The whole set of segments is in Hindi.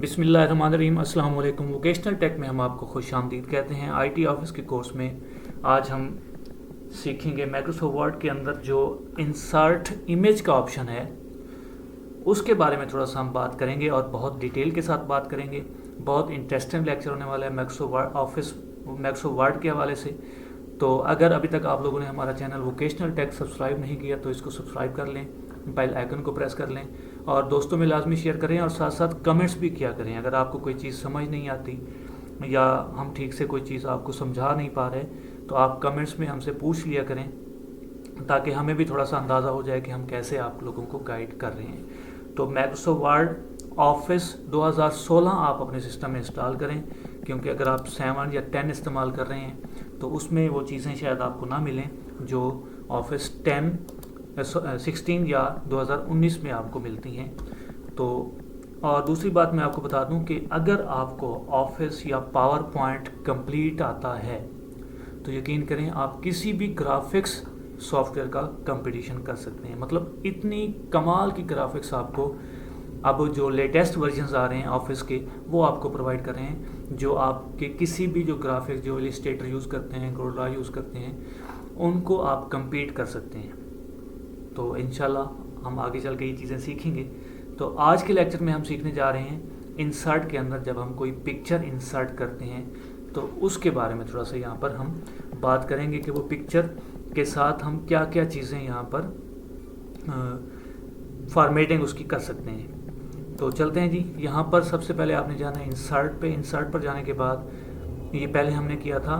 बिस्मिल्लाहिर्रहमानिर्रहीम। अस्सलाम वालेकुम। वोकेशनल टेक में हम आपको खुशामदीद कहते हैं। आईटी ऑफिस के कोर्स में आज हम सीखेंगे माइक्रोसॉफ्ट वर्ड के अंदर जो इंसर्ट इमेज का ऑप्शन है उसके बारे में थोड़ा सा हम बात करेंगे और बहुत डिटेल के साथ बात करेंगे। बहुत इंटरेस्टिंग लेक्चर होने वाला है माइक्रोसॉफ्ट वर्ड के हवाले से। तो अगर अभी तक आप लोगों ने हमारा चैनल वोकेशनल टेक सब्सक्राइब नहीं किया तो इसको सब्सक्राइब कर लें, बेल आइकन को प्रेस कर लें और दोस्तों में लाजमी शेयर करें और साथ साथ कमेंट्स भी किया करें। अगर आपको कोई चीज़ समझ नहीं आती या हम ठीक से कोई चीज़ आपको समझा नहीं पा रहे तो आप कमेंट्स में हमसे पूछ लिया करें ताकि हमें भी थोड़ा सा अंदाज़ा हो जाए कि हम कैसे आप लोगों को गाइड कर रहे हैं। तो माइक्रोसॉफ्ट वर्ड ऑफिस 2016 आप अपने सिस्टम में इंस्टॉल करें, क्योंकि अगर आप 7 या 10 इस्तेमाल कर रहे हैं तो उसमें वो चीज़ें शायद आपको ना मिलें जो ऑफिस 16 या 2019 में आपको मिलती हैं। तो और दूसरी बात मैं आपको बता दूं कि अगर आपको ऑफिस या पावर पॉइंट कंप्लीट आता है तो यकीन करें आप किसी भी ग्राफिक्स सॉफ्टवेयर का कंपटीशन कर सकते हैं। मतलब इतनी कमाल की ग्राफिक्स आपको अब जो लेटेस्ट वर्जन्स आ रहे हैं ऑफिस के वो आपको प्रोवाइड कर रहे हैं, जो आपके किसी भी जो ग्राफिक्स जो इलस्ट्रेटर यूज़ करते हैं, कोरोला यूज़ करते हैं, उनको आप कंपीट कर सकते हैं। तो इंशाल्लाह हम आगे चल के ये चीज़ें सीखेंगे। तो आज के लेक्चर में हम सीखने जा रहे हैं इंसर्ट के अंदर जब हम कोई पिक्चर इंसर्ट करते हैं तो उसके बारे में थोड़ा सा यहाँ पर हम बात करेंगे कि वो पिक्चर के साथ हम क्या क्या चीज़ें यहाँ पर फॉर्मेटिंग उसकी कर सकते हैं। तो चलते हैं जी। यहाँ पर सबसे पहले आपने जाना है इंसर्ट पे। इंसर्ट पर जाने के बाद ये पहले हमने किया था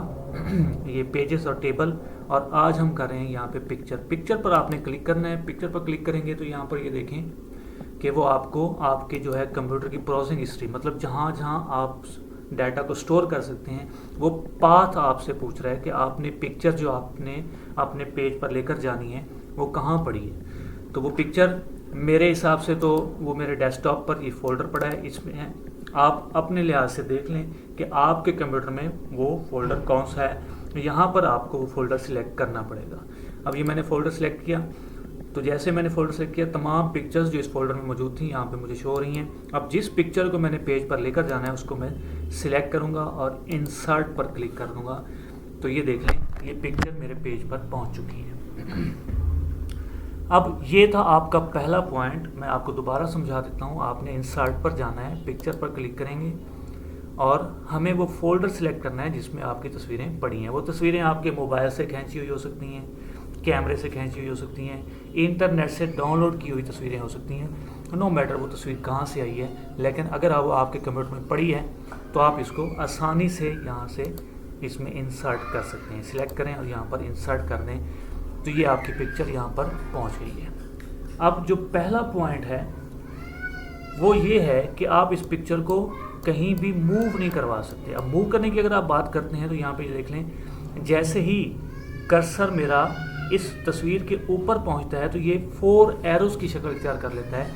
ये पेजेस और टेबल, और आज हम कर रहे हैं यहाँ पे पिक्चर पर आपने क्लिक करना है। पिक्चर पर क्लिक करेंगे तो यहाँ पर ये देखें कि वो आपको आपके जो है कंप्यूटर की ब्राउजिंग हिस्ट्री, मतलब जहाँ जहाँ आप डाटा को स्टोर कर सकते हैं वो पाथ आपसे पूछ रहा है कि आपने पिक्चर जो आपने अपने पेज पर लेकर जानी है वो कहाँ पड़ी है। तो वो पिक्चर मेरे हिसाब से तो वो मेरे डेस्कटॉप पर ये फोल्डर पड़ा है, इसमें है। आप अपने लिहाज से देख लें कि आपके कंप्यूटर में वो फोल्डर कौन सा है। यहाँ पर आपको वो फोल्डर सिलेक्ट करना पड़ेगा। अब ये मैंने फोल्डर सिलेक्ट किया, तो जैसे मैंने फोल्डर सेलेक्ट किया तमाम पिक्चर्स जो इस फोल्डर में मौजूद थी यहाँ पे मुझे शो हो रही हैं। अब जिस पिक्चर को मैंने पेज पर लेकर जाना है उसको मैं सिलेक्ट करूँगा और इंसर्ट पर क्लिक कर दूँगा। तो ये देख लें ये पिक्चर मेरे पेज पर पहुँच चुकी है। अब ये था आपका पहला पॉइंट। मैं आपको दोबारा समझा देता हूँ। आपने इंसर्ट पर जाना है, पिक्चर पर क्लिक करेंगे और हमें वो फोल्डर सिलेक्ट करना है जिसमें आपकी तस्वीरें पड़ी हैं। वो तस्वीरें आपके मोबाइल से खींची हुई हो सकती हैं, कैमरे से खींची हुई हो सकती हैं, इंटरनेट से डाउनलोड की हुई तस्वीरें हो सकती हैं। नो मैटर वो तस्वीर कहाँ से आई है, लेकिन अगर वो आपके कंप्यूटर में पड़ी है तो आप इसको आसानी से यहाँ से इसमें इंसर्ट कर सकते हैं। सिलेक्ट करें और यहाँ पर इंसर्ट कर दें तो ये आपकी पिक्चर यहाँ पर पहुँच गई है। अब जो पहला पॉइंट है वो ये है कि आप इस पिक्चर को कहीं भी मूव नहीं करवा सकते। अब मूव करने की अगर आप बात करते हैं तो यहाँ पे देख लें, जैसे ही कर्सर मेरा इस तस्वीर के ऊपर पहुँचता है तो ये 4 एरोस की शक्ल इख्तियार कर लेता है,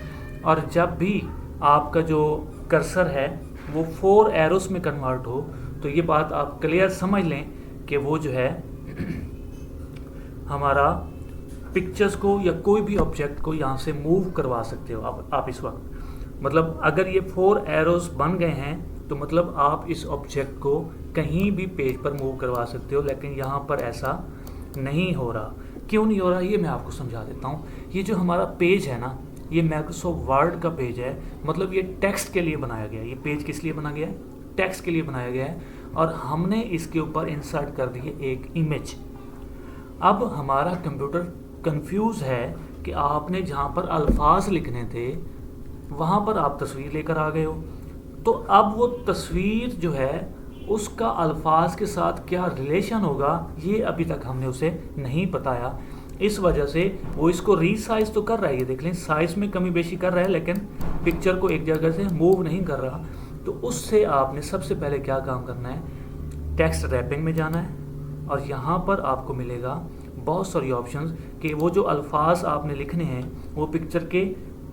और जब भी आपका जो कर्सर है वो 4 एरोस में कन्वर्ट हो तो ये बात आप क्लियर समझ लें कि वो जो है हमारा पिक्चर्स को या कोई भी ऑब्जेक्ट को यहाँ से मूव करवा सकते हो आप इस वक्त। मतलब अगर ये 4 एरोस बन गए हैं तो मतलब आप इस ऑब्जेक्ट को कहीं भी पेज पर मूव करवा सकते हो, लेकिन यहाँ पर ऐसा नहीं हो रहा। क्यों नहीं हो रहा ये मैं आपको समझा देता हूँ। ये जो हमारा पेज है ना, ये माइक्रोसॉफ्ट वर्ड का पेज है, मतलब ये टेक्स्ट के लिए बनाया गया है। ये पेज किस लिए बना गया है? टेक्स्ट के लिए बनाया गया है, और हमने इसके ऊपर इंसर्ट कर दी है एक इमेज। अब हमारा कंप्यूटर कंफ्यूज है कि आपने जहाँ पर अल्फाज लिखने थे वहाँ पर आप तस्वीर लेकर आ गए हो, तो अब वो तस्वीर जो है उसका अल्फाज के साथ क्या रिलेशन होगा ये अभी तक हमने उसे नहीं बताया। इस वजह से वो इसको रीसाइज तो कर रहा है, ये देख लें साइज में कमी बेशी कर रहा है, लेकिन पिक्चर को एक जगह से मूव नहीं कर रहा। तो उससे आपने सबसे पहले क्या काम करना है, टेक्स्ट रैपिंग में जाना है और यहाँ पर आपको मिलेगा बहुत सारी ऑप्शंस कि वो जो अल्फाज आपने लिखने हैं वो पिक्चर के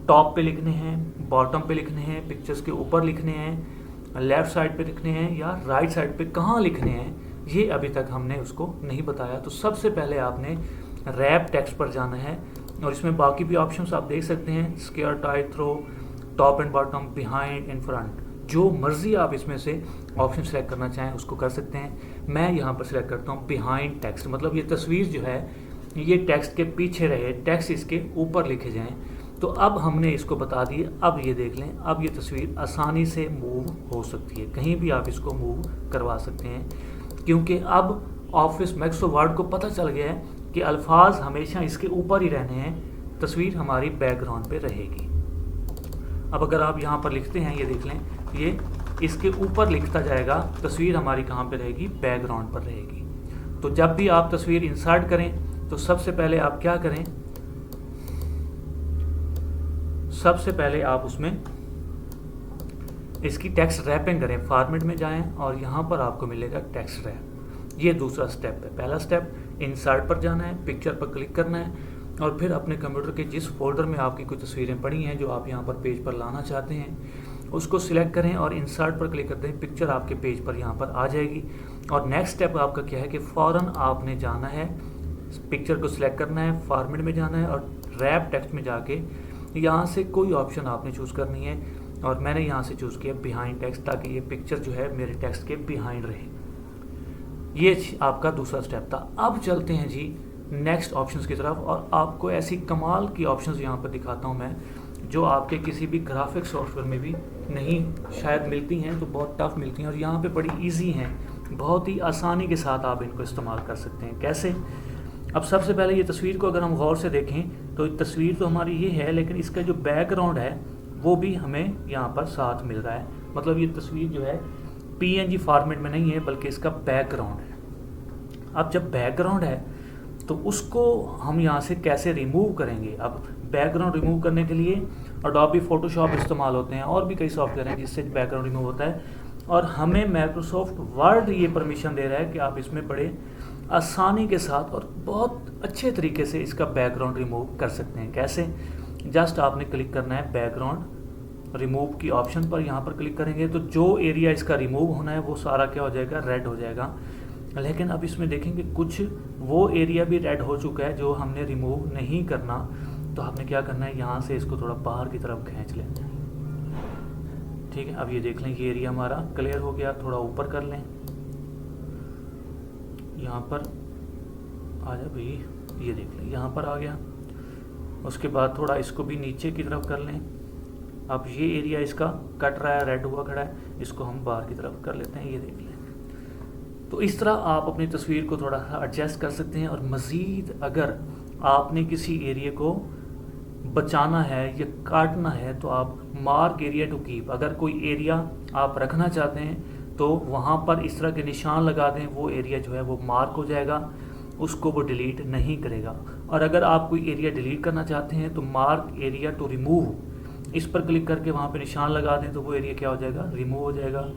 टॉप पे लिखने हैं, बॉटम पे लिखने हैं, पिक्चर्स के ऊपर लिखने हैं, लेफ़्ट साइड पे लिखने हैं या राइट साइड पे कहाँ लिखने हैं, ये अभी तक हमने उसको नहीं बताया। तो सबसे पहले आपने रैप टेक्स्ट पर जाना है और इसमें बाकी भी ऑप्शंस आप देख सकते हैं, square, tight, through, top and bottom, behind, in front, जो मर्जी आप इसमें से ऑप्शन सेलेक्ट करना चाहें उसको कर सकते हैं। मैं यहाँ पर सिलेक्ट करता हूँ बिहाइंड टेक्स्ट, मतलब ये तस्वीर जो है ये टेक्स्ट के पीछे रहे, टेक्स्ट इसके ऊपर लिखे जाएं। तो अब हमने इसको बता दिए। अब ये देख लें, अब ये तस्वीर आसानी से मूव हो सकती है, कहीं भी आप इसको मूव करवा सकते हैं, क्योंकि अब ऑफिस माइक्रोसॉफ्ट वर्ड को पता चल गया है कि अल्फाज हमेशा इसके ऊपर ही रहने हैं, तस्वीर हमारी बैकग्राउंड पे रहेगी। अब अगर आप यहाँ पर लिखते हैं, ये देख लें, ये इसके ऊपर लिखता जाएगा, तस्वीर हमारी कहाँ पे रहेगी, बैकग्राउंड पर रहेगी। तो जब भी आप तस्वीर इंसर्ट करें तो सबसे पहले आप क्या करें, सबसे पहले आप उसमें इसकी टेक्स्ट रैपिंग करें, फॉर्मेट में जाएं और यहाँ पर आपको मिलेगा टेक्स्ट रैप। ये दूसरा स्टेप है। पहला स्टेप इंसर्ट पर जाना है, पिक्चर पर क्लिक करना है और फिर अपने कंप्यूटर के जिस फोल्डर में आपकी कोई तस्वीरें पड़ी हैं जो आप यहाँ पर पेज पर लाना चाहते हैं उसको सिलेक्ट करें और इंसर्ट पर क्लिक करते हैं, पिक्चर आपके पेज पर यहाँ पर आ जाएगी। और नेक्स्ट स्टेप आपका क्या है कि फ़ौरन आपने जाना है, पिक्चर को सिलेक्ट करना है, फॉर्मेट में जाना है और रैप टेक्स्ट में जाके यहाँ से कोई ऑप्शन आपने चूज़ करनी है और मैंने यहाँ से चूज़ किया बिहाइंड टेक्स्ट, ताकि ये पिक्चर जो है मेरे टेक्स्ट के बिहाइंड रहे। ये आपका दूसरा स्टेप था। अब चलते हैं जी नेक्स्ट ऑप्शंस की तरफ और आपको ऐसी कमाल की ऑप्शंस यहाँ पर दिखाता हूँ मैं, जो आपके किसी भी ग्राफिक सॉफ्टवेयर में भी नहीं शायद मिलती हैं, तो बहुत टफ मिलती हैं और यहाँ पे बड़ी इजी हैं, बहुत ही आसानी के साथ आप इनको इस्तेमाल कर सकते हैं। कैसे? अब सबसे पहले ये तस्वीर को अगर हम गौर से देखें तो तस्वीर तो हमारी ये है, लेकिन इसका जो बैकग्राउंड है वो भी हमें यहाँ पर साथ मिल रहा है। मतलब ये तस्वीर जो है PNG फॉर्मेट में नहीं है, बल्कि इसका बैकग्राउंड है। अब जब बैकग्राउंड है तो उसको हम यहाँ से कैसे रिमूव करेंगे? अब बैकग्राउंड रिमूव करने के लिए अडोबी फोटोशॉप इस्तेमाल होते हैं और भी कई सॉफ्टवेयर हैं जिससे बैकग्राउंड रिमूव होता है, और हमें माइक्रोसॉफ्ट वर्ड ये परमिशन दे रहा है कि आप इसमें बड़े आसानी के साथ और बहुत अच्छे तरीके से इसका बैकग्राउंड रिमूव कर सकते हैं। कैसे? जस्ट आपने क्लिक करना है बैकग्राउंड रिमूव की ऑप्शन पर, यहाँ पर क्लिक करेंगे तो जो एरिया इसका रिमूव होना है वो सारा क्या हो जाएगा, रेड हो जाएगा। लेकिन अब इसमें देखेंगे कुछ वो एरिया भी रेड हो चुका है जो हमने रिमूव नहीं करना, तो आपने क्या करना है, यहाँ से इसको थोड़ा बाहर की तरफ खींच लें। ठीक है, अब ये देख लें ये एरिया हमारा क्लियर हो गया। थोड़ा ऊपर कर लें, यहाँ पर आ जा भाई, ये देख लें यहाँ पर आ गया। उसके बाद थोड़ा इसको भी नीचे की तरफ कर लें। अब ये एरिया इसका कट रहा है, रेड हुआ खड़ा है, इसको हम बाहर की तरफ कर लेते हैं, ये देख लें। तो इस तरह आप अपनी तस्वीर को थोड़ा सा एडजस्ट कर सकते हैं। और मज़ीद अगर आपने किसी एरिया को बचाना है या काटना है तो आप मार्क एरिया टू कीप, अगर कोई एरिया आप रखना चाहते हैं तो वहाँ पर इस तरह के निशान लगा दें, वो एरिया जो है वो मार्क हो जाएगा, उसको वो डिलीट नहीं करेगा। और अगर आप कोई एरिया डिलीट करना चाहते हैं तो मार्क एरिया टू रिमूव, इस पर क्लिक करके वहाँ पे निशान लगा दें तो वो एरिया क्या हो जाएगा, रिमूव हो जाएगा।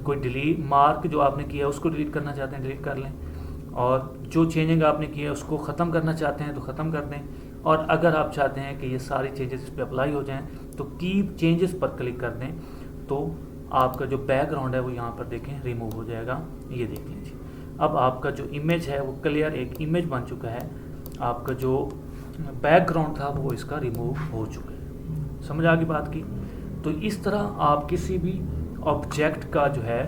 कोई डिलीट मार्क जो आपने किया उसको डिलीट करना चाहते हैं, डिलीट कर लें, और जो चेंजिंग आपने किया उसको ख़त्म करना चाहते हैं तो ख़त्म कर दें। और अगर आप चाहते हैं कि ये सारी चेंजेस इस पर अप्लाई हो जाएं तो कीप चेंजेस पर क्लिक कर दें, तो आपका जो बैकग्राउंड है वो यहाँ पर देखें रिमूव हो जाएगा। ये देख लीजिए, अब आपका जो इमेज है वो क्लियर एक इमेज बन चुका है, आपका जो बैकग्राउंड था वो इसका रिमूव हो चुका है। समझ आ गई बात की? तो इस तरह आप किसी भी ऑब्जेक्ट का जो है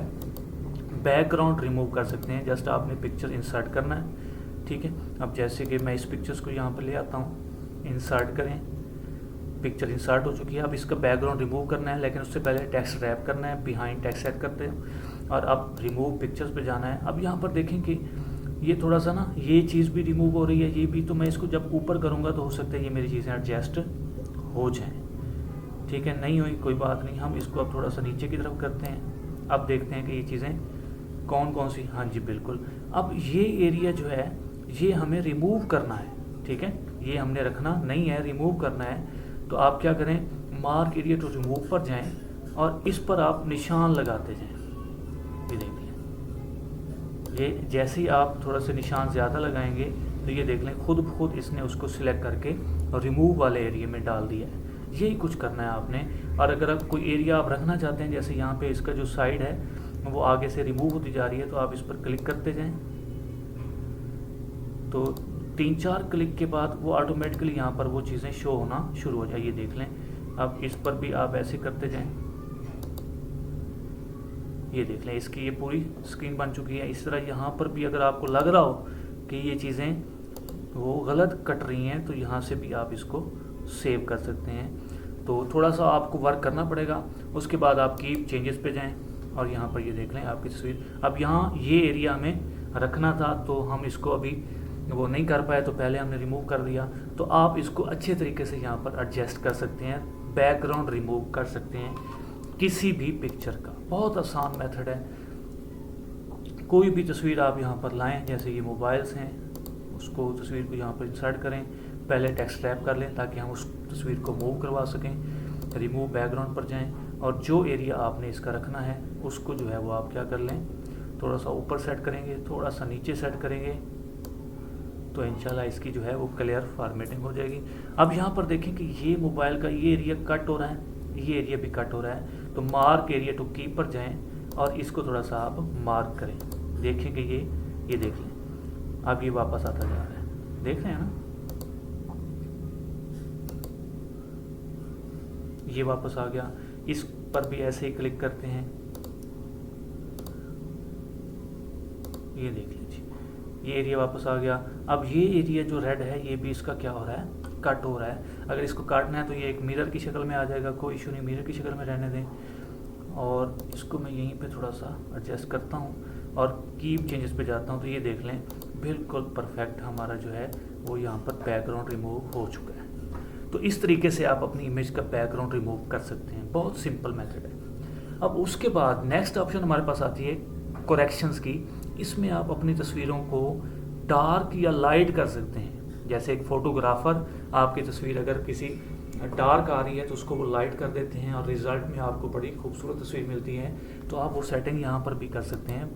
बैकग्राउंड रिमूव कर सकते हैं। जस्ट आपने पिक्चर इंसर्ट करना है। ठीक है, अब जैसे कि मैं इस पिक्चर्स को यहाँ पर ले आता हूँ, इंसर्ट करें, पिक्चर इंसर्ट हो चुकी है। अब इसका बैकग्राउंड रिमूव करना है, लेकिन उससे पहले टेक्स्ट रैप करना है, बिहाइंड टेक्स्ट सेट करते हैं और अब रिमूव पिक्चर्स पे जाना है। अब यहाँ पर देखें कि ये थोड़ा सा ना ये चीज़ भी रिमूव हो रही है, ये भी, तो मैं इसको जब ऊपर करूँगा तो हो सकता है ये मेरी चीज़ें एडजस्ट हो जाएँ। ठीक है, नहीं हुई कोई बात नहीं, हम इसको अब थोड़ा सा नीचे की तरफ करते हैं। अब देखते हैं कि ये चीज़ें कौन कौन सी, हाँ जी बिल्कुल। अब ये एरिया जो है ये हमें रिमूव करना है। ठीक है, ये हमने रखना नहीं है, रिमूव करना है। तो आप क्या करें, मार्क एरिया टू रिमूव पर जाएं और इस पर आप निशान लगाते जाएं। ये देखिए, ये जैसे ही आप थोड़ा सा निशान ज़्यादा लगाएंगे तो ये देख लें खुद ब खुद इसने उसको सिलेक्ट करके और रिमूव वाले एरिया में डाल दिया है। यही कुछ करना है आपने। और अगर आप कोई एरिया आप रखना चाहते हैं, जैसे यहाँ पे इसका जो साइड है वो आगे से रिमूव होती जा रही है, तो आप इस पर क्लिक करते जाएं। तो 3-4 क्लिक के बाद वो ऑटोमेटिकली यहाँ पर वो चीज़ें शो होना शुरू हो जाए। ये देख लें, अब इस पर भी आप ऐसे करते जाएं। ये देख लें, इसकी ये पूरी स्क्रीन बन चुकी है। इस तरह यहाँ पर भी अगर आपको लग रहा हो कि ये चीज़ें वो गलत कट रही हैं तो यहाँ से भी आप इसको सेव कर सकते हैं। तो थोड़ा सा आपको वर्क करना पड़ेगा। उसके बाद आप कीप चेंजेस पे जाएं और यहाँ पर ये देख लें आपकी तस्वीर। अब यहाँ ये एरिया हमें रखना था तो हम इसको अभी वो नहीं कर पाए, तो पहले हमने रिमूव कर दिया। तो आप इसको अच्छे तरीके से यहाँ पर एडजस्ट कर सकते हैं, बैकग्राउंड रिमूव कर सकते हैं किसी भी पिक्चर का। बहुत आसान मेथड है। कोई भी तस्वीर आप यहाँ पर लाएं, जैसे ये मोबाइल्स हैं, उसको तस्वीर को यहाँ पर इंसर्ट करें, पहले टेक्स्ट रैप कर लें ताकि हम उस तस्वीर को मूव करवा सकें। रिमूव बैकग्राउंड पर जाएं और जो एरिया आपने इसका रखना है उसको जो है वो आप क्या कर लें, थोड़ा सा ऊपर सेट करेंगे, थोड़ा सा नीचे सेट करेंगे, तो इंशाल्लाह इसकी जो है वो क्लियर फॉर्मेटिंग हो जाएगी। अब यहाँ पर देखें कि ये मोबाइल का ये एरिया कट हो रहा है, ये एरिया भी कट हो रहा है। तो मार्क एरिया टू की पर जाएं और इसको थोड़ा सा आप मार्क करें। देखें कि ये देख लें, अब ये वापस आता जा रहा है, देख रहे हैं ना, ये वापस आ गया। इस पर भी ऐसे ही क्लिक करते हैं, ये देख लीजिए ये एरिया वापस आ गया। अब ये एरिया जो रेड है ये भी इसका क्या हो रहा है, कट हो रहा है। अगर इसको काटना है तो ये एक मिरर की शक्ल में आ जाएगा, कोई इशू नहीं, मिरर की शक्ल में रहने दें। और इसको मैं यहीं पे थोड़ा सा एडजस्ट करता हूँ और कीप चेंजेस पे जाता हूँ, तो ये देख लें बिल्कुल परफेक्ट हमारा जो है वो यहाँ पर बैकग्राउंड रिमूव हो चुका है। तो इस तरीके से आप अपनी इमेज का बैकग्राउंड रिमूव कर सकते हैं, बहुत सिंपल मेथड है। अब उसके बाद नेक्स्ट ऑप्शन हमारे पास आती है करेक्शंस की। इसमें आप अपनी तस्वीरों को डार्क या लाइट कर सकते हैं। जैसे एक फोटोग्राफर आपकी तस्वीर अगर किसी डार्क आ रही है तो उसको वो लाइट कर देते हैं और रिजल्ट में आपको बड़ी खूबसूरत तस्वीर मिलती है। तो आप वो सेटिंग यहाँ पर भी कर सकते हैं।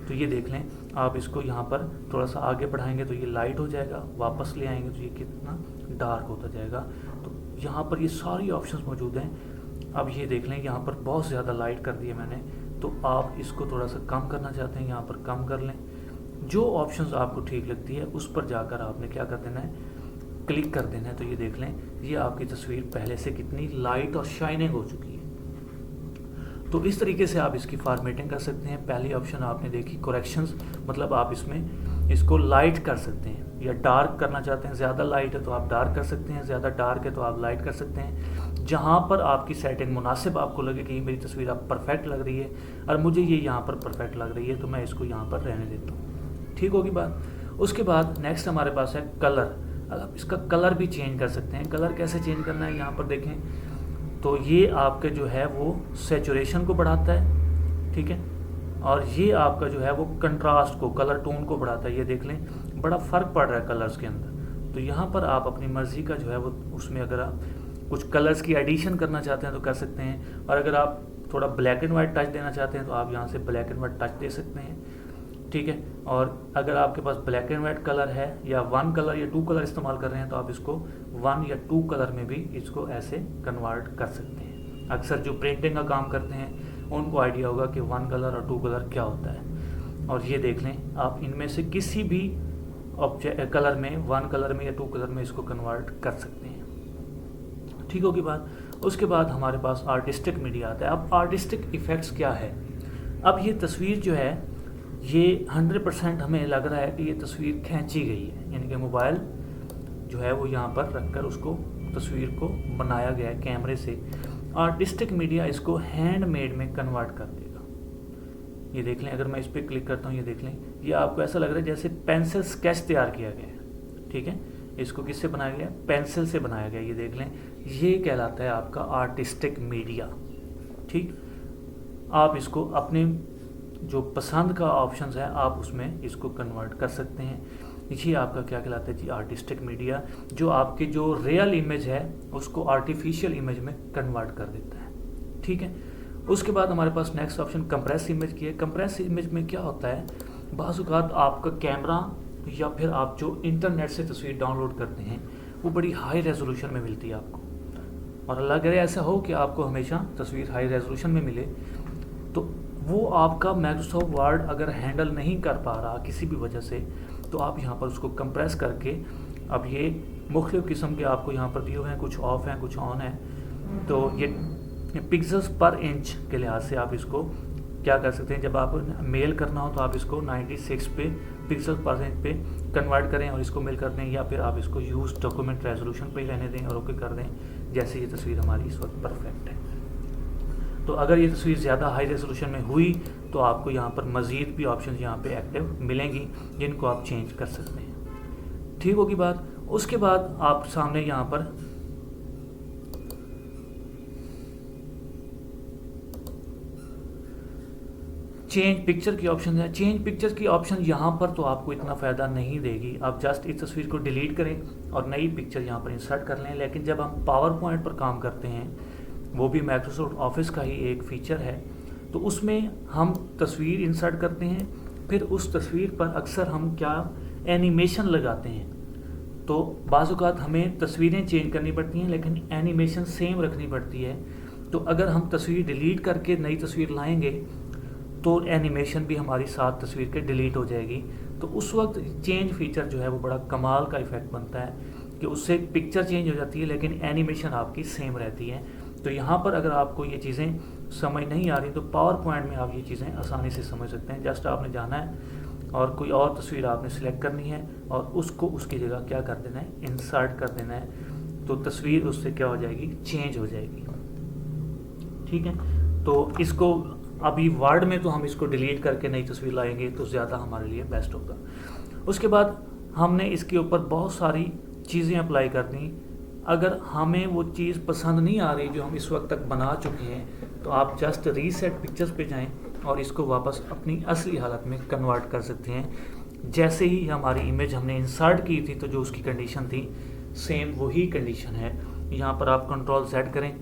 तो ये देख लें, आप इसको यहाँ पर थोड़ा सा आगे बढ़ाएंगे तो ये लाइट हो जाएगा, वापस ले आएंगे तो ये कितना डार्क होता जाएगा। तो यहाँ पर ये सारी ऑप्शंस मौजूद हैं। अब ये देख लें, यहाँ पर बहुत ज़्यादा लाइट कर दी है मैंने, तो आप इसको थोड़ा सा कम करना चाहते हैं, यहाँ पर कम कर लें। जो ऑप्शंस आपको ठीक लगती है उस पर जाकर आपने क्या कर देना है, क्लिक कर देना है। तो ये देख लें, ये आपकी तस्वीर पहले से कितनी लाइट और शाइनिंग हो चुकी है। तो इस तरीके से आप इसकी फॉर्मेटिंग कर सकते हैं। पहली ऑप्शन आपने देखी करेक्शंस, मतलब आप इसमें इसको लाइट कर सकते हैं या डार्क करना चाहते हैं। ज़्यादा लाइट है तो आप डार्क कर सकते हैं, ज़्यादा डार्क है तो आप लाइट कर सकते हैं। जहाँ पर आपकी सेटिंग मुनासिब आपको लगे कि मेरी तस्वीर आप परफेक्ट लग रही है और मुझे ये यहाँ पर परफेक्ट लग रही है, तो मैं इसको यहाँ पर रहने देता हूँ। ठीक होगी बात। उसके बाद नेक्स्ट हमारे पास है कलर। अब इसका कलर भी चेंज कर सकते हैं। कलर कैसे चेंज करना है, यहाँ पर देखें तो ये आपके जो है वो सैचुरेशन को बढ़ाता है, ठीक है, और ये आपका जो है वो कंट्रास्ट को, कलर टोन को बढ़ाता है। ये देख लें, बड़ा फ़र्क पड़ रहा है कलर्स के अंदर। तो यहाँ पर आप अपनी मर्ज़ी का जो है वो उसमें अगर आप कुछ कलर्स की एडिशन करना चाहते हैं तो कर सकते हैं, और अगर आप थोड़ा ब्लैक एंड वाइट टच देना चाहते हैं तो आप यहाँ से ब्लैक एंड वाइट टच दे सकते हैं, ठीक है। और अगर आपके पास ब्लैक एंड वाइट कलर है या 1 कलर या 2 कलर इस्तेमाल कर रहे हैं तो आप इसको 1 या 2 कलर में भी इसको ऐसे कन्वर्ट कर सकते हैं। अक्सर जो प्रिंटिंग का काम करते हैं उनको आइडिया होगा कि 1 कलर और 2 कलर क्या होता है। और ये देख लें, आप इनमें से किसी भी ऑब्जेक्ट कलर में, 1 कलर में या 2 कलर में इसको कन्वर्ट कर सकते हैं। ठीक होगी बात। उसके बाद हमारे पास आर्टिस्टिक मीडिया आता है। अब आर्टिस्टिक इफ़ेक्ट्स क्या है, अब ये तस्वीर जो है ये 100% हमें लग रहा है कि ये तस्वीर खींची गई है, यानी कि मोबाइल जो है वो यहाँ पर रखकर उसको तस्वीर को बनाया गया है कैमरे से। आर्टिस्टिक मीडिया इसको हैंडमेड में कन्वर्ट कर देगा। ये देख लें, अगर मैं इस पर क्लिक करता हूँ, ये देख लें, ये आपको ऐसा लग रहा है जैसे पेंसिल स्केच तैयार किया गया है, ठीक है। इसको किससे बनाया गया, पेंसिल से बनाया गया। ये देख लें, ये कहलाता है आपका आर्टिस्टिक मीडिया, ठीक। आप इसको अपने जो पसंद का ऑप्शन है आप उसमें इसको कन्वर्ट कर सकते हैं। ये आपका क्या कहलाता है जी, आर्टिस्टिक मीडिया, जो आपकी जो रियल इमेज है उसको आर्टिफिशियल इमेज में कन्वर्ट कर देता है, ठीक है। उसके बाद हमारे पास नेक्स्ट ऑप्शन कंप्रेस इमेज की है। कंप्रेस इमेज में क्या होता है, बाज़ औक़ात आपका कैमरा या फिर आप जो इंटरनेट से तस्वीर डाउनलोड करते हैं वो बड़ी हाई रेजोल्यूशन में मिलती है आपको, और अल्लाह करे ऐसा हो कि आपको हमेशा तस्वीर हाई रेजोल्यूशन में मिले, तो वो आपका माइक्रोसॉफ्ट वर्ड अगर हैंडल नहीं कर पा रहा किसी भी वजह से, तो आप यहाँ पर उसको कंप्रेस करके, अब ये मुख्तलिफ़ किस्म के आपको यहाँ पर दिए हुए हैं, कुछ ऑफ हैं कुछ ऑन हैं, तो ये पिक्सल्स पर इंच के लिहाज से आप इसको क्या कर सकते हैं, जब आप मेल करना हो तो आप इसको 96 पे पिक्सल पर सेकंड पे कन्वर्ट करें और इसको मेल कर दें, या फिर आप इसको यूज़ डॉक्यूमेंट रेजोल्यूशन पे ही रहने दें और ओके कर दें। जैसे ये तस्वीर हमारी इस वक्त परफेक्ट है। तो अगर ये तस्वीर ज़्यादा हाई रेजोल्यूशन में हुई तो आपको यहाँ पर मज़ीद भी ऑप्शन यहाँ पे एक्टिव मिलेंगी जिनको आप चेंज कर सकते हैं। ठीक होगी बात। उसके बाद आप सामने यहाँ पर चेंज पिक्चर की ऑप्शन है। चेंज पिक्चर की ऑप्शन यहाँ पर तो आपको इतना फ़ायदा नहीं देगी। आप जस्ट इस तस्वीर को डिलीट करें और नई पिक्चर यहाँ पर इंसर्ट कर लें। लेकिन जब हम पावर पॉइंट पर काम करते हैं, वो भी माइक्रोसॉफ्ट ऑफिस का ही एक फीचर है, तो उसमें हम तस्वीर इंसर्ट करते हैं, फिर उस तस्वीर पर अक्सर हम क्या एनिमेशन लगाते हैं। तो बाज़ औक़ात हमें तस्वीरें चेंज करनी पड़ती हैं लेकिन एनिमेशन सेम रखनी पड़ती है। तो अगर हम तस्वीर डिलीट करके नई तस्वीर लाएंगे तो एनिमेशन भी हमारी साथ तस्वीर के डिलीट हो जाएगी। तो उस वक्त चेंज फीचर जो है वो बड़ा कमाल का इफ़ेक्ट बनता है कि उससे पिक्चर चेंज हो जाती है लेकिन एनिमेशन आपकी सेम रहती है। तो यहाँ पर अगर आपको ये चीज़ें समझ नहीं आ रही तो पावर पॉइंट में आप ये चीज़ें आसानी से समझ सकते हैं। जस्ट आपने जाना है और कोई और तस्वीर आपने सिलेक्ट करनी है और उसको उसकी जगह क्या कर देना है, इंसर्ट कर देना है। तो तस्वीर उससे क्या हो जाएगी, चेंज हो जाएगी। ठीक है, तो इसको अभी वर्ड में तो हम इसको डिलीट करके नई तस्वीर लाएंगे तो ज़्यादा हमारे लिए बेस्ट होगा। उसके बाद हमने इसके ऊपर बहुत सारी चीज़ें अप्लाई कर दी। अगर हमें वो चीज़ पसंद नहीं आ रही जो हम इस वक्त तक बना चुके हैं तो आप जस्ट रीसेट पिक्चर्स पे जाएं और इसको वापस अपनी असली हालत में कन्वर्ट कर सकते हैं। जैसे ही हमारी इमेज हमने इंसर्ट की थी तो जो उसकी कंडीशन थी सेम वही कंडीशन है। यहाँ पर आप कंट्रोल Z करें,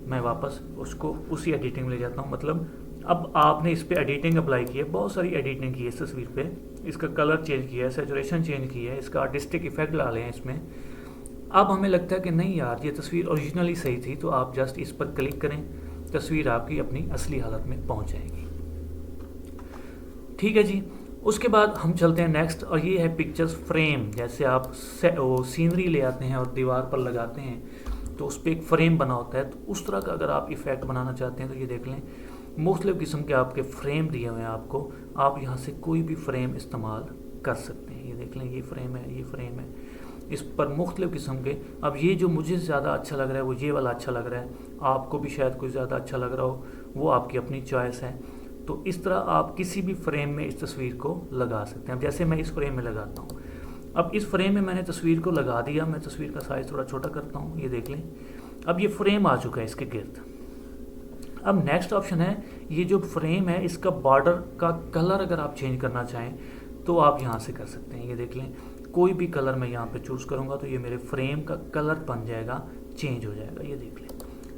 मैं वापस उसको उसी एडिटिंग में ले जाता हूँ। मतलब अब आपने इस पर एडिटिंग अप्लाई की है, बहुत सारी एडिटिंग की है इस तस्वीर पे। इसका कलर चेंज किया है, सैचुरेशन चेंज किया है, इसका आर्टिस्टिक इफेक्ट डाले हैं इसमें। अब हमें लगता है कि नहीं यार ये तस्वीर ओरिजिनली सही थी, तो आप जस्ट इस पर क्लिक करें, तस्वीर आपकी अपनी असली हालत में पहुंच जाएगी। ठीक है जी। उसके बाद हम चलते हैं नेक्स्ट, और ये है पिक्चर्स फ्रेम। जैसे आप सीनरी ले आते हैं और दीवार पर लगाते हैं तो उस पर एक फ्रेम बना होता है। तो उस तरह का अगर आप इफेक्ट बनाना चाहते हैं तो ये देख लें, मुख्तलिफ किस्म के आपके फ्रेम दिए हुए हैं आपको। आप यहाँ से कोई भी फ्रेम इस्तेमाल कर सकते हैं। ये देख लें, ये फ्रेम है, ये फ्रेम है, इस पर मुख्तलिफ किस्म के। अब ये जो मुझे ज़्यादा अच्छा लग रहा है वो ये वाला अच्छा लग रहा है, आपको भी शायद कोई ज़्यादा अच्छा लग रहा हो, वो आपकी अपनी चॉइस है। तो इस तरह आप किसी भी फ्रेम में इस तस्वीर को लगा सकते हैं। जैसे मैं इस फ्रेम में लगाता हूँ, अब इस फ्रेम में मैंने तस्वीर को लगा दिया। मैं तस्वीर का साइज़ थोड़ा छोटा करता हूँ, ये देख लें, अब ये फ्रेम आ चुका है इसके गिर्द। अब नेक्स्ट ऑप्शन है, ये जो फ्रेम है इसका बॉर्डर का कलर अगर आप चेंज करना चाहें तो आप यहाँ से कर सकते हैं। ये देख लें, कोई भी कलर मैं यहाँ पे चूज़ करूँगा तो ये मेरे फ्रेम का कलर बन जाएगा, चेंज हो जाएगा। ये देख लें,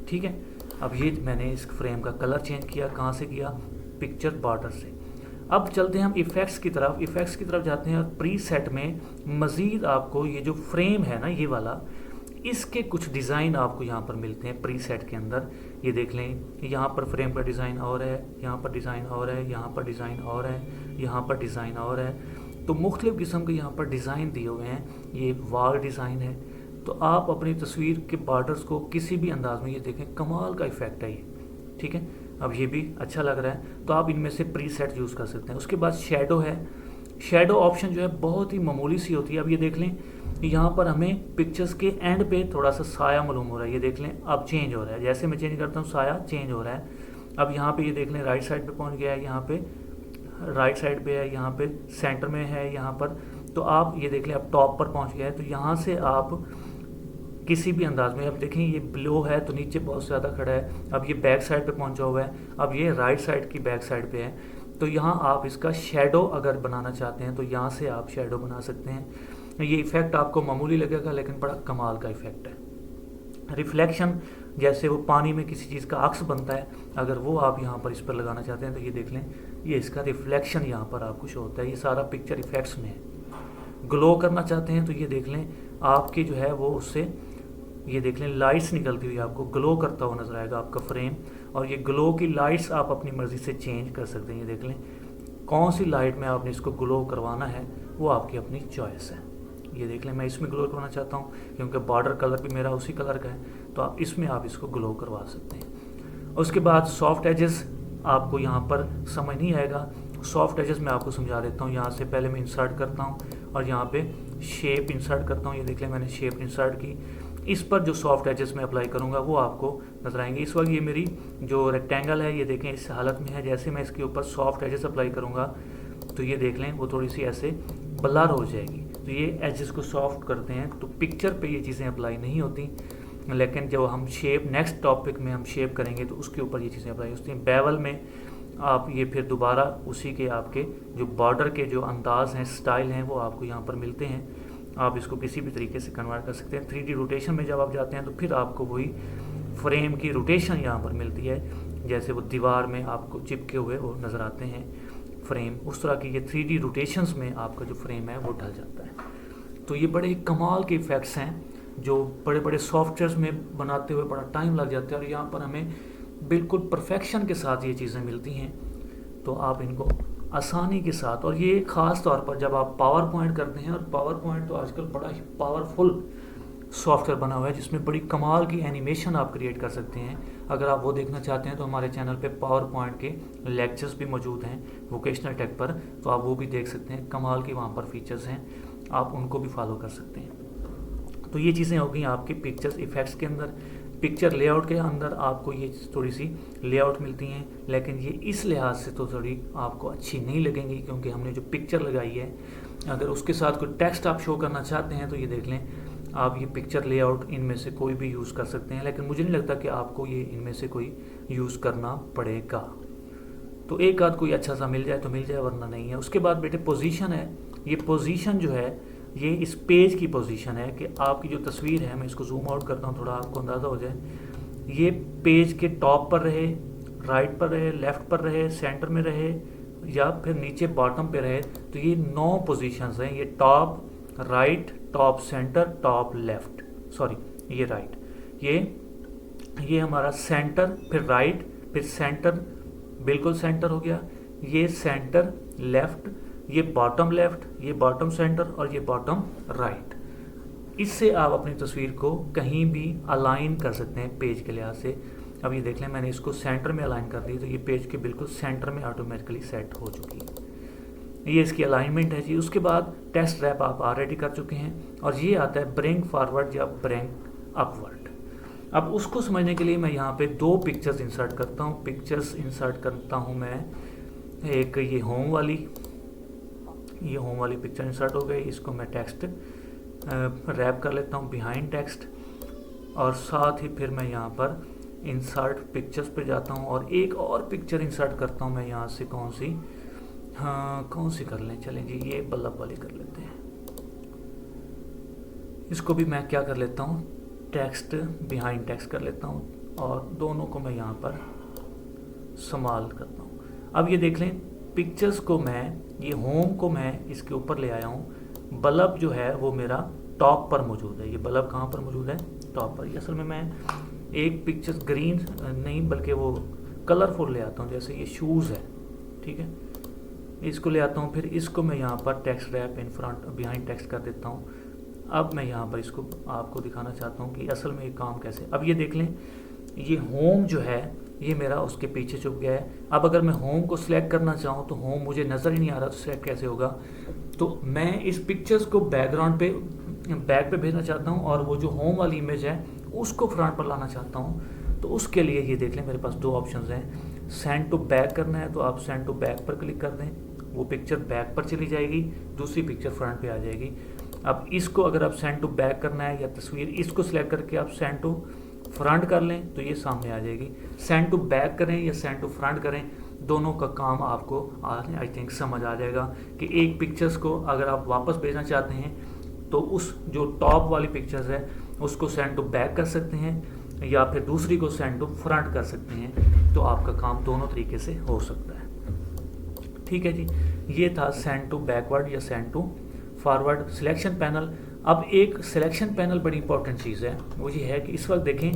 ठीक है। अब ये मैंने इस फ्रेम का कलर चेंज किया, कहाँ से किया, पिक्चर बॉर्डर से। अब चलते हैं हम इफ़ेक्ट्स की तरफ। इफ़ेक्ट्स की तरफ जाते हैं और प्री सेट में मज़ीद आपको ये जो फ्रेम है ना, ये वाला, इसके कुछ डिज़ाइन आपको यहाँ पर मिलते हैं प्री सेट के अंदर। ये देख लें, यहाँ पर फ्रेम का डिज़ाइन और है, यहाँ पर डिज़ाइन और है, यहाँ पर डिज़ाइन और है, यहाँ पर डिज़ाइन और है। तो मुख्तलिफ़ किस्म के यहाँ पर डिज़ाइन दिए हुए हैं। ये वॉल डिज़ाइन है। तो आप अपनी तस्वीर के बॉर्डर्स को किसी भी अंदाज में, ये देखें, कमाल का इफ़ेक्ट है ये, ठीक है। अब ये भी अच्छा लग रहा है, तो आप इनमें से प्री सेट यूज़ कर सकते हैं। उसके बाद शेडो है। शेडो ऑप्शन जो है बहुत ही मामूली सी होती है। अब ये देख लें, यहाँ पर हमें पिक्चर्स के एंड पे थोड़ा सा साया मालूम हो रहा है। ये देख लें, अब चेंज हो रहा है, जैसे मैं चेंज करता हूँ साया चेंज हो रहा है। अब यहाँ पे ये देख लें, राइट साइड पे पहुँच गया है, यहाँ पे राइट साइड पे है, यहाँ पे सेंटर में है, यहाँ पर। तो आप ये देख लें, अब टॉप पर पहुँच गया है। तो यहाँ से आप किसी भी अंदाज में, अब देखें ये ब्लो है तो नीचे बहुत ज़्यादा खड़ा है। अब ये बैक साइड पे पहुँचा हुआ है, अब ये राइट साइड की बैक साइड पे है। तो यहाँ आप इसका शेडो अगर बनाना चाहते हैं तो यहाँ से आप शेडो बना सकते हैं। ये इफ़ेक्ट आपको मामूली लगेगा लेकिन बड़ा कमाल का इफ़ेक्ट है। रिफ्लेक्शन, जैसे वो पानी में किसी चीज़ का अक्स बनता है, अगर वो आप यहाँ पर इस पर लगाना चाहते हैं तो ये देख लें, ये इसका रिफ्लेक्शन यहाँ पर आपको शो होता है। ये सारा पिक्चर इफ़ेक्ट्स में है। ग्लो करना चाहते हैं तो ये देख लें, आपकी जो है वो उससे, ये देख लें, लाइट्स निकलती हुई आपको ग्लो करता हुआ नजर आएगा आपका फ्रेम। और ये ग्लो की लाइट्स आप अपनी मर्ज़ी से चेंज कर सकते हैं। ये देख लें, कौन सी लाइट में आपने इसको ग्लो करवाना है वो आपकी अपनी चॉइस है। ये देख लें, मैं इसमें ग्लो करवाना चाहता हूँ क्योंकि बॉर्डर कलर भी मेरा उसी कलर का है, तो आप इसमें आप इसको ग्लो करवा सकते हैं। उसके बाद सॉफ्ट एजेस, आपको यहाँ पर समझ नहीं आएगा। सॉफ्ट एजेस मैं आपको समझा देता हूँ। यहाँ से पहले मैं इंसर्ट करता हूँ और यहाँ पे शेप इंसर्ट करता हूँ। ये देख लें मैंने शेप इंसर्ट की। इस पर जो सॉफ्ट एजेस मैं अप्लाई करूँगा वो आपको नजर आएंगे। इस वक्त ये मेरी जो रेक्टेंगल है ये देखें इस हालत में है। जैसे मैं इसके ऊपर सॉफ्ट एजेस अप्लाई करूँगा तो ये देख लें वो थोड़ी सी ऐसे ब्लर हो जाएगी। तो ये एजेस को सॉफ्ट करते हैं। तो पिक्चर पे ये चीज़ें अप्लाई नहीं होती, लेकिन जब हम शेप नेक्स्ट टॉपिक में हम शेप करेंगे तो उसके ऊपर ये चीज़ें अप्लाई होती हैं। बेवल में आप ये फिर दोबारा उसी के आपके जो बॉर्डर के जो अंदाज हैं, स्टाइल हैं, वो आपको यहाँ पर मिलते हैं। आप इसको किसी भी तरीके से कन्वर्ट कर सकते हैं। 3D रोटेशन में जब आप जाते हैं तो फिर आपको वही फ्रेम की रोटेशन यहाँ पर मिलती है, जैसे वो दीवार में आपको चिपके हुए वो नज़र आते हैं फ्रेम, उस तरह की ये 3D रोटेशंस में आपका जो फ्रेम है वो ढल जाता है। तो ये बड़े कमाल के इफ़ेक्ट्स हैं जो बड़े बड़े सॉफ्टवेयर्स में बनाते हुए बड़ा टाइम लग जाता है, और यहाँ पर हमें बिल्कुल परफेक्शन के साथ ये चीज़ें मिलती हैं। तो आप इनको आसानी के साथ, और ये ख़ास तौर पर जब आप पावर पॉइंट करते हैं, और पावर पॉइंट तो आजकल बड़ा ही पावरफुल सॉफ्टवेयर बना हुआ है जिसमें बड़ी कमाल की एनिमेशन आप क्रिएट कर सकते हैं। अगर आप वो देखना चाहते हैं तो हमारे चैनल पे पावर पॉइंट के लेक्चर्स भी मौजूद हैं वोकेशनल टेक पर, तो आप वो भी देख सकते हैं। कमाल के वहाँ पर फीचर्स हैं, आप उनको भी फॉलो कर सकते हैं। तो ये चीज़ें हो गई आपकी पिक्चर्स इफेक्ट्स के अंदर। पिक्चर लेआउट के अंदर आपको ये थोड़ी सी लेआउट मिलती हैं, लेकिन ये इस लिहाज से तो थोड़ी आपको अच्छी नहीं लगेंगी क्योंकि हमने जो पिक्चर लगाई है, अगर उसके साथ कोई टेक्स्ट आप शो करना चाहते हैं तो ये देख लें आप ये पिक्चर लेआउट इनमें से कोई भी यूज़ कर सकते हैं, लेकिन मुझे नहीं लगता कि आपको ये इनमें से कोई यूज़ करना पड़ेगा। तो एक आध कोई अच्छा सा मिल जाए तो मिल जाए, वरना नहीं है। उसके बाद बेटे पोजीशन है। ये पोजीशन जो है ये इस पेज की पोजीशन है कि आपकी जो तस्वीर है, मैं इसको जूम आउट करता हूँ थोड़ा आपको अंदाज़ा हो जाए, ये पेज के टॉप पर रहे, राइट पर रहे, लेफ़्ट पर रहे, सेंटर में रहे, या फिर नीचे बॉटम पे रहे। तो ये 9 पोजीशंस हैं। ये top, right, top centre, top left, sorry ये राइट, ये हमारा सेंटर, फिर राइट, फिर सेंटर, बिल्कुल सेंटर हो गया, ये सेंटर लेफ्ट, ये बॉटम लेफ्ट, ये बॉटम सेंटर और ये बॉटम राइट। इससे आप अपनी तस्वीर को कहीं भी अलाइन कर सकते हैं पेज के लिहाज से। अब ये देख लें मैंने इसको सेंटर में अलाइन कर दी, तो ये पेज के बिल्कुल सेंटर में ऑटोमेटिकली सेट हो चुकी है। ये इसकी अलाइनमेंट है जी। उसके बाद टेक्स्ट रैप आप ऑलरेडी कर चुके हैं, और ये आता है ब्रिंग फॉरवर्ड या ब्रिंग अपवर्ड। अब उसको समझने के लिए मैं यहाँ पे 2 पिक्चर्स इंसर्ट करता हूँ। पिक्चर्स इंसर्ट करता हूँ मैं, एक ये होम वाली पिक्चर इंसर्ट हो गई। इसको मैं टेक्स्ट रैप कर लेता हूँ बिहाइंड टेक्स्ट, और साथ ही फिर मैं यहाँ पर इंसर्ट पिक्चर्स पे जाता हूँ और एक और पिक्चर इंसर्ट करता हूँ मैं यहाँ से। कौन सी कर लें, चलें जी ये बल्लभ वाली कर लेते हैं। इसको भी मैं क्या कर लेता हूँ, टेक्स्ट बिहाइंड टेक्स्ट कर लेता हूँ, और दोनों को मैं यहाँ पर संभाल करता हूँ। अब ये देख लें पिक्चर्स को मैं, ये होम को मैं इसके ऊपर ले आया हूँ। बल्ब जो है वो मेरा टॉप पर मौजूद है। ये बल्ब कहाँ पर मौजूद है, टॉप पर। असल में मैं एक पिक्चर ग्रीन नहीं बल्कि वो कलरफुल ले आता हूँ, जैसे ये शूज़ है, ठीक है, इसको ले आता हूँ। फिर इसको मैं यहाँ पर text wrap in front behind text कर देता हूँ। अब मैं यहाँ पर इसको आपको दिखाना चाहता हूँ कि असल में ये काम कैसे। अब ये देख लें ये होम जो है ये मेरा उसके पीछे छुप गया है। अब अगर मैं होम को सिलेक्ट करना चाहूँ तो होम मुझे नज़र ही नहीं आ रहा, तो सिलेक्ट कैसे होगा। तो मैं इस पिक्चर्स को बैकग्राउंड पे बैक पे भेजना चाहता हूँ, और वो जो होम वाली इमेज है उसको फ्रंट पर लाना चाहता हूँ। तो उसके लिए ये देख लें मेरे पास 2 ऑप्शंस हैं। सेंड टू बैक करना है तो आप सेंड टू बैक पर क्लिक कर दें, वो पिक्चर बैक पर चली जाएगी, दूसरी पिक्चर फ्रंट पे आ जाएगी। अब इसको अगर आप सेंड टू बैक करना है या तस्वीर इसको सिलेक्ट करके आप सेंड टू फ्रंट कर लें तो ये सामने आ जाएगी। सेंड टू बैक करें या सेंड टू फ्रंट करें, दोनों का काम आपको आई थिंक समझ आ जाएगा कि एक पिक्चर्स को अगर आप वापस भेजना चाहते हैं तो उस जो टॉप वाली पिक्चर्स है उसको सेंड टू बैक कर सकते हैं, या फिर दूसरी को सेंड टू फ्रंट कर सकते हैं। तो आपका काम दोनों तरीके से हो सकता है। ठीक है जी, ये था सेंड टू बैकवर्ड या send to forward selection panel. अब एक सिलेक्शन पैनल बड़ी इंपॉर्टेंट चीज़ है, वो ये है कि इस वक्त देखें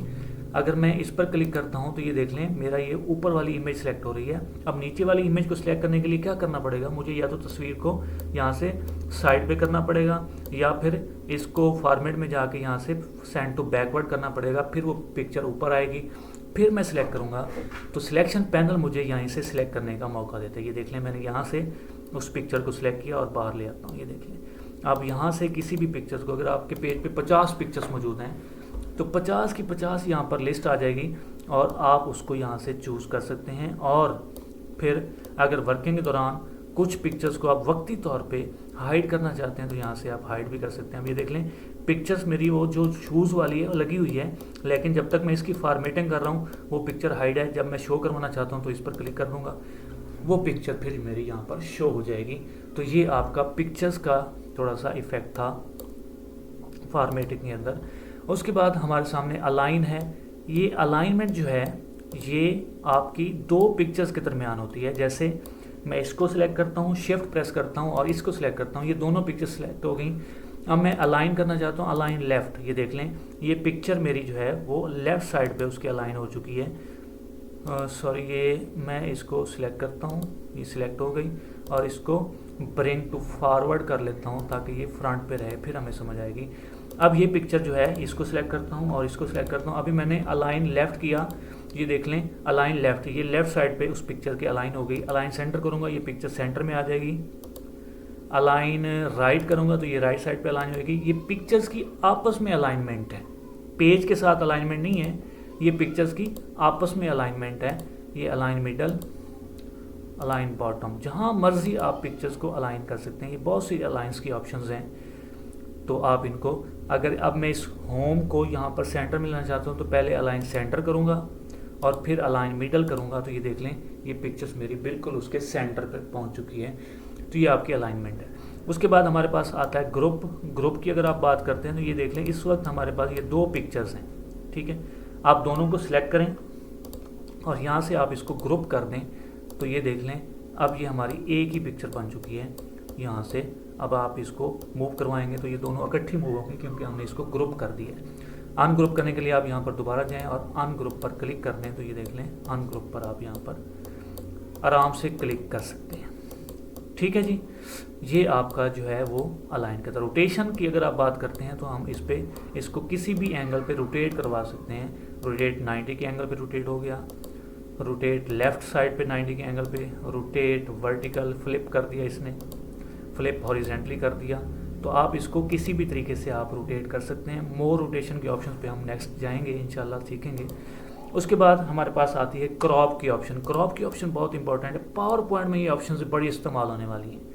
अगर मैं इस पर क्लिक करता हूं तो ये देख लें मेरा ये ऊपर वाली इमेज सेलेक्ट हो रही है। अब नीचे वाली इमेज को सिलेक्ट करने के लिए क्या करना पड़ेगा, मुझे या तो तस्वीर को यहाँ से साइड पे करना पड़ेगा, या फिर इसको फॉर्मेट में जाके यहाँ से सेंड टू बैकवर्ड करना पड़ेगा, फिर वो पिक्चर ऊपर आएगी। फिर मैं सिलेक्ट करूँगा तो सिलेक्शन पैनल मुझे यहाँ से सिलेक्ट करने का मौका देता है। ये देख लें, मैंने यहाँ से उस पिक्चर को सिलेक्ट किया और बाहर ले आता हूँ। ये देख लें, आप यहाँ से किसी भी पिक्चर्स को, अगर आपके पेज पे 50 पिक्चर्स मौजूद हैं तो 50 की 50 यहाँ पर लिस्ट आ जाएगी और आप उसको यहाँ से चूज़ कर सकते हैं। और फिर अगर वर्किंग के दौरान कुछ पिक्चर्स को आप वक्ती तौर पे हाइड करना चाहते हैं तो यहाँ से आप हाइड भी कर सकते हैं। अब ये देख लें, पिक्चर्स मेरी वो जो शूज़ वाली है लगी हुई है, लेकिन जब तक मैं इसकी फॉर्मेटिंग कर रहा हूँ वो पिक्चर हाइड है। जब मैं शो करवाना चाहता हूँ तो इस पर क्लिक कर दूँगा, वो पिक्चर फिर मेरी यहाँ पर शो हो जाएगी। तो ये आपका पिक्चर्स का थोड़ा सा इफेक्ट था फॉर्मेटिंग के अंदर। उसके बाद हमारे सामने अलाइन है। ये अलाइनमेंट जो है ये आपकी दो पिक्चर्स के दरमियान होती है। जैसे मैं इसको सिलेक्ट करता हूँ, शिफ्ट प्रेस करता हूँ और इसको सिलेक्ट करता हूँ, ये दोनों पिक्चर सिलेक्ट हो गई। अब मैं अलाइन करना चाहता हूँ, अलाइन लेफ़्ट। ये देख लें, ये पिक्चर मेरी जो है वो लेफ़्ट साइड पे उसकी अलाइन हो चुकी है। सॉरी, ये मैं इसको सिलेक्ट करता हूँ, ये सिलेक्ट हो गई और इसको ब्रिंग टू फॉरवर्ड कर लेता हूँ ताकि ये फ्रंट पे रहे, फिर हमें समझ आएगी। अब ये पिक्चर जो है इसको सिलेक्ट करता हूँ और इसको सिलेक्ट करता हूँ। अभी मैंने अलाइन लेफ़्ट किया, ये देख लें अलाइन लेफ़्ट, ये लेफ़्ट साइड पे उस पिक्चर की अलाइन हो गई। अलाइन सेंटर करूँगा, ये पिक्चर सेंटर में आ जाएगी। अलाइन राइट करूँगा तो ये राइट साइड पे अलाइन होगी। ये पिक्चर्स की आपस में अलाइनमेंट है, पेज के साथ अलाइनमेंट नहीं है, ये पिक्चर्स की आपस में अलाइनमेंट है। ये अलाइन मिडल, अलाइन बॉटम, जहाँ मर्जी आप पिक्चर्स को अलाइन कर सकते हैं। ये बहुत सी अलाइंस की ऑप्शंस हैं, तो आप इनको, अगर अब मैं इस होम को यहाँ पर सेंटर में लाना चाहता हूँ तो पहले अलाइन सेंटर करूँगा और फिर अलाइन मिडल करूँगा। तो ये देख लें, ये पिक्चर्स मेरी बिल्कुल उसके सेंटर पर पहुँच चुकी है। तो ये आपकी अलाइनमेंट है। उसके बाद हमारे पास आता है ग्रुप। ग्रुप की अगर आप बात करते हैं तो ये देख लें, इस वक्त हमारे पास ये दो पिक्चर्स हैं, ठीक है। आप दोनों को सिलेक्ट करें और यहाँ से आप इसको ग्रुप कर दें तो ये देख लें, अब ये हमारी एक ही पिक्चर बन चुकी है। यहाँ से अब आप इसको मूव करवाएंगे तो ये दोनों इकट्ठी मूव होंगी क्योंकि हमने इसको ग्रुप कर दिया है। अनग्रुप करने के लिए आप यहाँ पर दोबारा जाएं और अनग्रुप पर क्लिक कर दें तो ये देख लें, अनग्रुप पर आप यहाँ पर आराम से क्लिक कर सकते हैं, ठीक है जी। ये आपका जो है वो अलाइन करता है। रोटेशन की अगर आप बात करते हैं तो हम इस पे इसको किसी भी एंगल पे रोटेट करवा सकते हैं। रोटेट 90 के एंगल पे रोटेट हो गया, रोटेट लेफ़्ट साइड पे 90 के एंगल पे, रोटेट वर्टिकल फ्लिप कर दिया इसने, फ्लिप हॉरिजेंटली कर दिया। तो आप इसको किसी भी तरीके से आप रोटेट कर सकते हैं। मोर रोटेशन के ऑप्शन पे हम नेक्स्ट जाएंगे, इंशाल्लाह सीखेंगे। उसके बाद हमारे पास आती है क्रॉप की ऑप्शन। क्रॉप की ऑप्शन बहुत इंपॉर्टेंट है। पावर पॉइंट में ये ऑप्शन से बड़ी इस्तेमाल होने वाली है।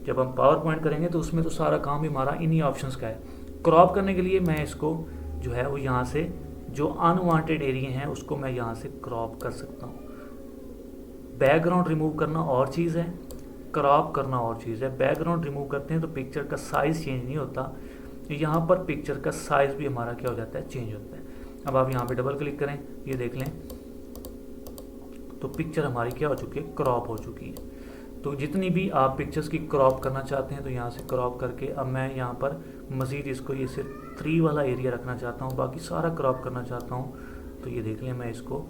जब हम पावर पॉइंट करेंगे तो उसमें तो सारा काम भी हमारा इन्हीं ऑप्शंस का है। क्रॉप करने के लिए मैं इसको जो है वो यहाँ से जो अनवांटेड एरिया हैं उसको मैं यहाँ से क्रॉप कर सकता हूँ। बैकग्राउंड रिमूव करना और चीज़ है, क्रॉप करना और चीज़ है। बैकग्राउंड रिमूव करते हैं तो पिक्चर का साइज़ चेंज नहीं होता, यहाँ पर पिक्चर का साइज़ भी हमारा क्या हो जाता है, चेंज होता है। अब आप यहाँ पे डबल क्लिक करें, ये देख लें तो पिक्चर हमारी क्या हो चुकी है, क्रॉप हो चुकी है। तो जितनी भी आप पिक्चर्स की क्रॉप करना चाहते हैं तो यहाँ से क्रॉप करके, अब मैं यहाँ पर मज़ीद इसको ये सिर्फ 3 वाला एरिया रखना चाहता हूँ, बाकी सारा क्रॉप करना चाहता हूँ। तो ये देख लें, मैं इसको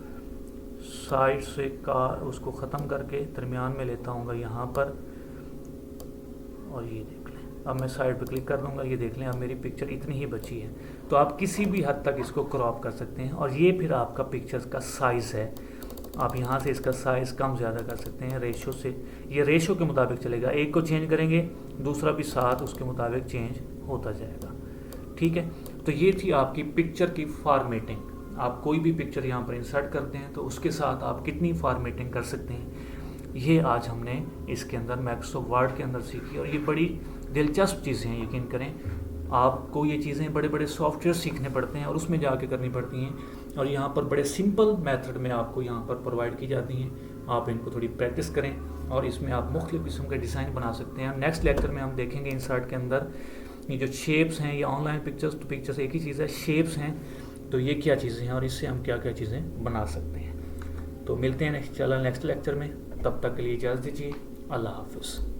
साइड से का उसको ख़त्म करके दरमियान में लेता हूँ यहाँ पर, और ये देख लें अब मैं साइड पे क्लिक कर दूंगा। ये देख लें अब मेरी पिक्चर इतनी ही बची है। तो आप किसी भी हद तक इसको क्रॉप कर सकते हैं और ये फिर आपका पिक्चर्स का साइज़ है। आप यहाँ से इसका साइज़ कम ज़्यादा कर सकते हैं रेशो से, ये रेशो के मुताबिक चलेगा। एक को चेंज करेंगे दूसरा भी साथ उसके मुताबिक चेंज होता जाएगा, ठीक है। तो ये थी आपकी पिक्चर की फॉर्मेटिंग। आप कोई भी पिक्चर यहाँ पर इंसर्ट करते हैं तो उसके साथ आप कितनी फॉर्मेटिंग कर सकते हैं, ये आज हमने इसके अंदर माइक्रोसॉफ्ट वर्ड के अंदर सीखी। और ये बड़ी दिलचस्प चीज़ें हैं, यकीन करें। आपको ये चीज़ें बड़े बड़े सॉफ्टवेयर सीखने पड़ते हैं और उसमें जाके करनी पड़ती हैं, और यहाँ पर बड़े सिंपल मेथड में आपको यहाँ पर प्रोवाइड की जाती हैं। आप इनको थोड़ी प्रैक्टिस करें और इसमें आप मुख्तलिफ़ किस्म के डिज़ाइन बना सकते हैं। नेक्स्ट लेक्चर में हम देखेंगे इंसर्ट के अंदर ये जो शेप्स हैं, ये ऑनलाइन पिक्चर्स, तो पिक्चर्स एक ही चीज़ है, शेप्स हैं तो ये क्या चीज़ें हैं और इससे हम क्या क्या चीज़ें बना सकते हैं। तो मिलते हैं नेक्स्ट लेक्चर में, तब तक के लिए इजाज़त दीजिए। अल्लाह हाफ़िज़।